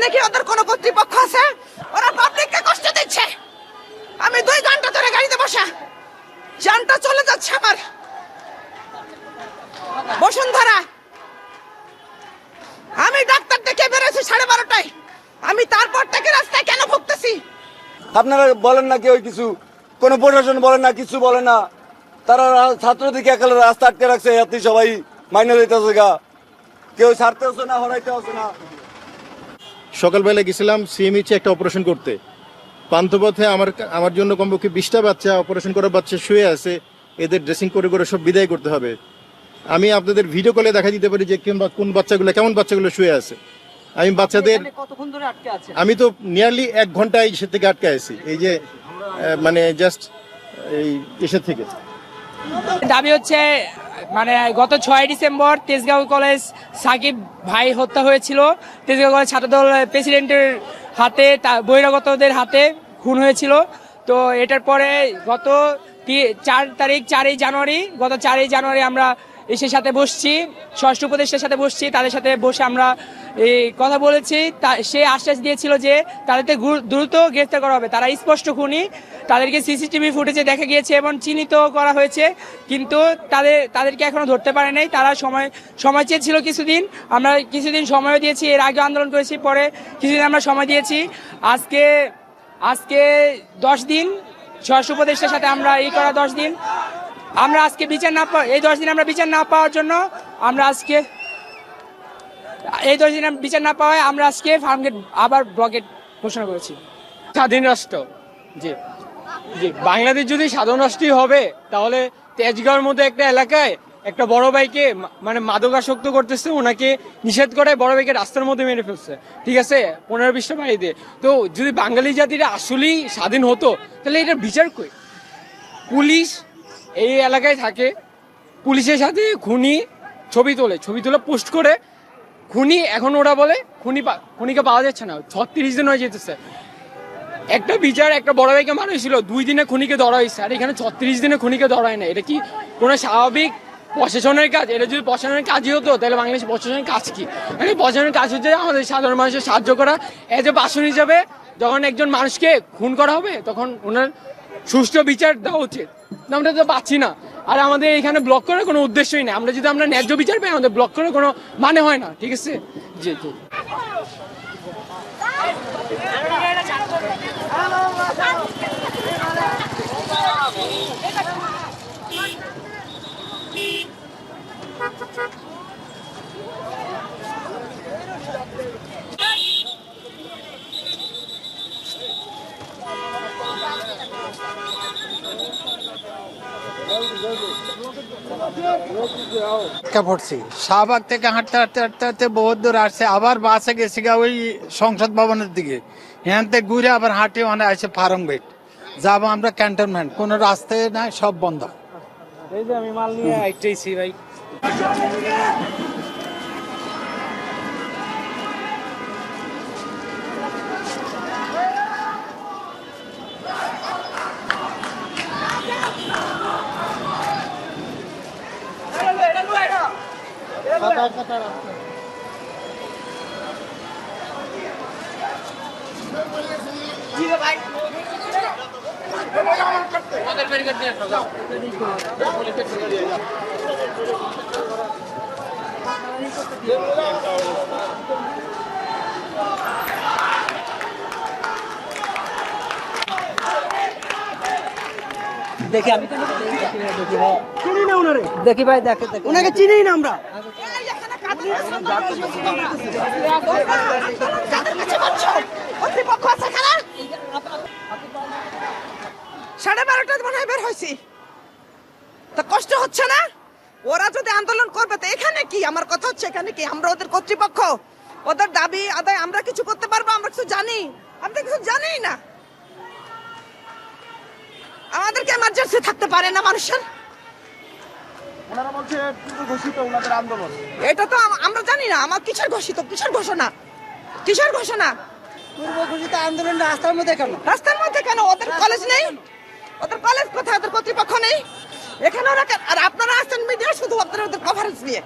এখানে কি ওদের কোনো কর্তৃপক্ষ আছে? ওরা পাবলিককে কষ্ট দিচ্ছে। আমি 2 ঘন্টা ধরে গাড়িতে বসা, জানটা চলে যাচ্ছে আমার। বসুন্ধরা আমি ডাক্তার ডেকে বেরোছি 12:30টায়, আমি তারপর থেকে রাস্তায় কেন ভুগতেছি? আপনারা বলেন না কেউ কিছু, কোন প্রশাসন বলেন না, কিছু বলে না। তারা ছাত্রদেরকে একালে রাস্তা আটকে রাখছে, এতে সবাই মাইনে দিতেছে গা, কেউ ছাড়তে হচ্ছে না, হরাইতে হচ্ছে না। সকালবেলা গেছিলাম সিএমএইচে একটা অপারেশন করতে। পান্থপথে আমার জন্য কমপক্ষে 20টা বাচ্চা, অপারেশন করা বাচ্চা শুয়ে আছে। এদের ড্রেসিং করে করে সব বিদায় করতে হবে। আমি আপনাদের ভিডিও কলে দেখা দিতে পারি যে কোন বাচ্চাগুলো, কেমন বাচ্চাগুলো শুয়ে আছে। আমি বাচ্চাদের কতক্ষণ ধরে আটকে আছে? আমি তো নিয়ারলি 1 ঘন্টা এসে থেকে আটকে আছি, এই যে মানে জাস্ট এই এসে থেকে। দাবি হচ্ছে মানে গত 6 ডিসেম্বর তেজগাঁও কলেজ সাকিব ভাই হত্যা হয়েছিল। তেজগাঁও কলেজ ছাত্রদল প্রেসিডেন্টের হাতে, বহিরাগতদের হাতে খুন হয়েছিল। তো এটার পরে গত 4 জানুয়ারি আমরা এসের সাথে বসছি, ষষ্ঠ উপদেষ্টার সাথে বসছি, তাদের সাথে বসে আমরা এই কথা বলেছি। সে আশ্বাস দিয়েছিল যে তাদেরকে দ্রুত গ্রেফতার করা হবে। তারা স্পষ্ট খুনি, তাদেরকে সিসিটিভি ফুটেজে দেখা গিয়েছে এবং চিহ্নিত করা হয়েছে, কিন্তু তাদেরকে এখনো ধরতে পারে নাই। তারা সময় চেয়েছিল কিছুদিন, আমরা কিছুদিন সময়ও দিয়েছি, এর আগে আন্দোলন করেছি, পরে কিছুদিন আমরা সময় দিয়েছি। আজকে 10 দিন ষষ্ঠ উপদেষ্টার সাথে আমরা এই করা 10 দিন আমরা আজকে বিচার না পাওয়া, এই 10 দিন আমরা বিচার না পাওয়ার জন্য আমরা আজকে এই 10 দিন বিচার না পাওয়ায় আমরা আজকে ফার্মগেট আবার ব্লকেট ঘোষণা করেছি। স্বাধীন রাষ্ট্র, জি জি, বাংলাদেশ যদি স্বাধীন রাষ্ট্রই হবে তাহলে তেজগাঁওয়ের মধ্যে একটা এলাকায় একটা বড় ভাইকে মানে মাদকাসক্ত করতেছে, ওনাকে নিষেধ করে বড় ভাইকে রাস্তার মধ্যে মেরে ফেলছে, ঠিক আছে, 15-20টা বাড়িতে। তো যদি বাঙালি জাতিরা আসলেই স্বাধীন হতো তাহলে এটা বিচার কই? পুলিশ এই এলাকায় থাকে, পুলিশের সাথে খুনি ছবি তোলে পোস্ট করে, খুনি এখন ওরা বলে খুনিকে পাওয়া যাচ্ছে না, 36 দিন হয়ে যেতেছে। একটা বিচার একটা বড় ভাইকে মারা হয়েছিল, 2 দিনে খুনিকে ধরা হয়েছে, আর এখানে 36 দিনে খুনিকে ধরা হয় না। এটা কি কোনো স্বাভাবিক প্রশাসনের কাজ? এটা যদি প্রশাসনের কাজই হতো তাহলে বাংলাদেশ প্রশাসনের কাজ কি? মানে প্রশাসনের কাজ হচ্ছে আমাদের সাধারণ মানুষের সাহায্য করা। এজ এ পার্সন হিসাবে যখন একজন মানুষকে খুন করা হবে তখন ওনার সুষ্ঠু বিচার দেওয়া উচিত। আমরা তো পাচ্ছি না, আর আমাদের এখানে ব্লক করার কোনো উদ্দেশ্যই নেই। আমরা যদি আমরা ন্যায্য বিচার পাই, আমাদের ব্লক করার কোনো মানে হয় না, ঠিক আছে? জি জি। পড়ছি শাহবাগ থেকে হাঁটতে হাঁটতে হাঁটতে হাঁটতে বহুত দূর আসছে, আবার বাসে গেছি ওই সংসদ ভবনের দিকে, এখান থেকে ঘুরে আবার হাঁটে মানে আছে ফার্মগেট যাবো আমরা ক্যান্টনমেন্ট, কোনো রাস্তায় নাই, সব বন্ধ। এই যে আমি মাল নিয়ে আইতেছি ভাই। দেখি আমি দেখি ভাই, দেখে ওনাকে চিনি না আমরা। কর্তৃপক্ষ আছে এখানে? 12:30 মনে হয় বের হয়েছি, তা কষ্ট হচ্ছে না? ওরা যদি আন্দোলন করবে তো এখানে কি? আমার কথা হচ্ছে এখানে কি আমরা ওদের কর্তৃপক্ষ? ওদের দাবি আদায় আমরা কিছু করতে পারবো? আমরা কিছু জানি? আমরা কিছু জানি না। আমাদেরকে এমার্জেন্সি থাকতে পারে না মানুষের? ওনারা বলছে ঘোষিত ওনাদের আন্দোলন, এটা তো আমরা জানি না। আমার কিসের ঘোষিত, কিসের ঘোষণা, কিসের ঘোষণা? পূর্ব ঘোষিত আন্দোলন রাস্তার মধ্যে কেন? রাস্তার মধ্যে কেন? ওদের কলেজ নেই? ওদের কলেজ কোথায়? ওদের কর্তৃপক্ষ নেই এখানে? ওরা আর আপনারা আসছেন মিডিয়া শুধু আপনারা ওদের কভারেজ নিয়ে।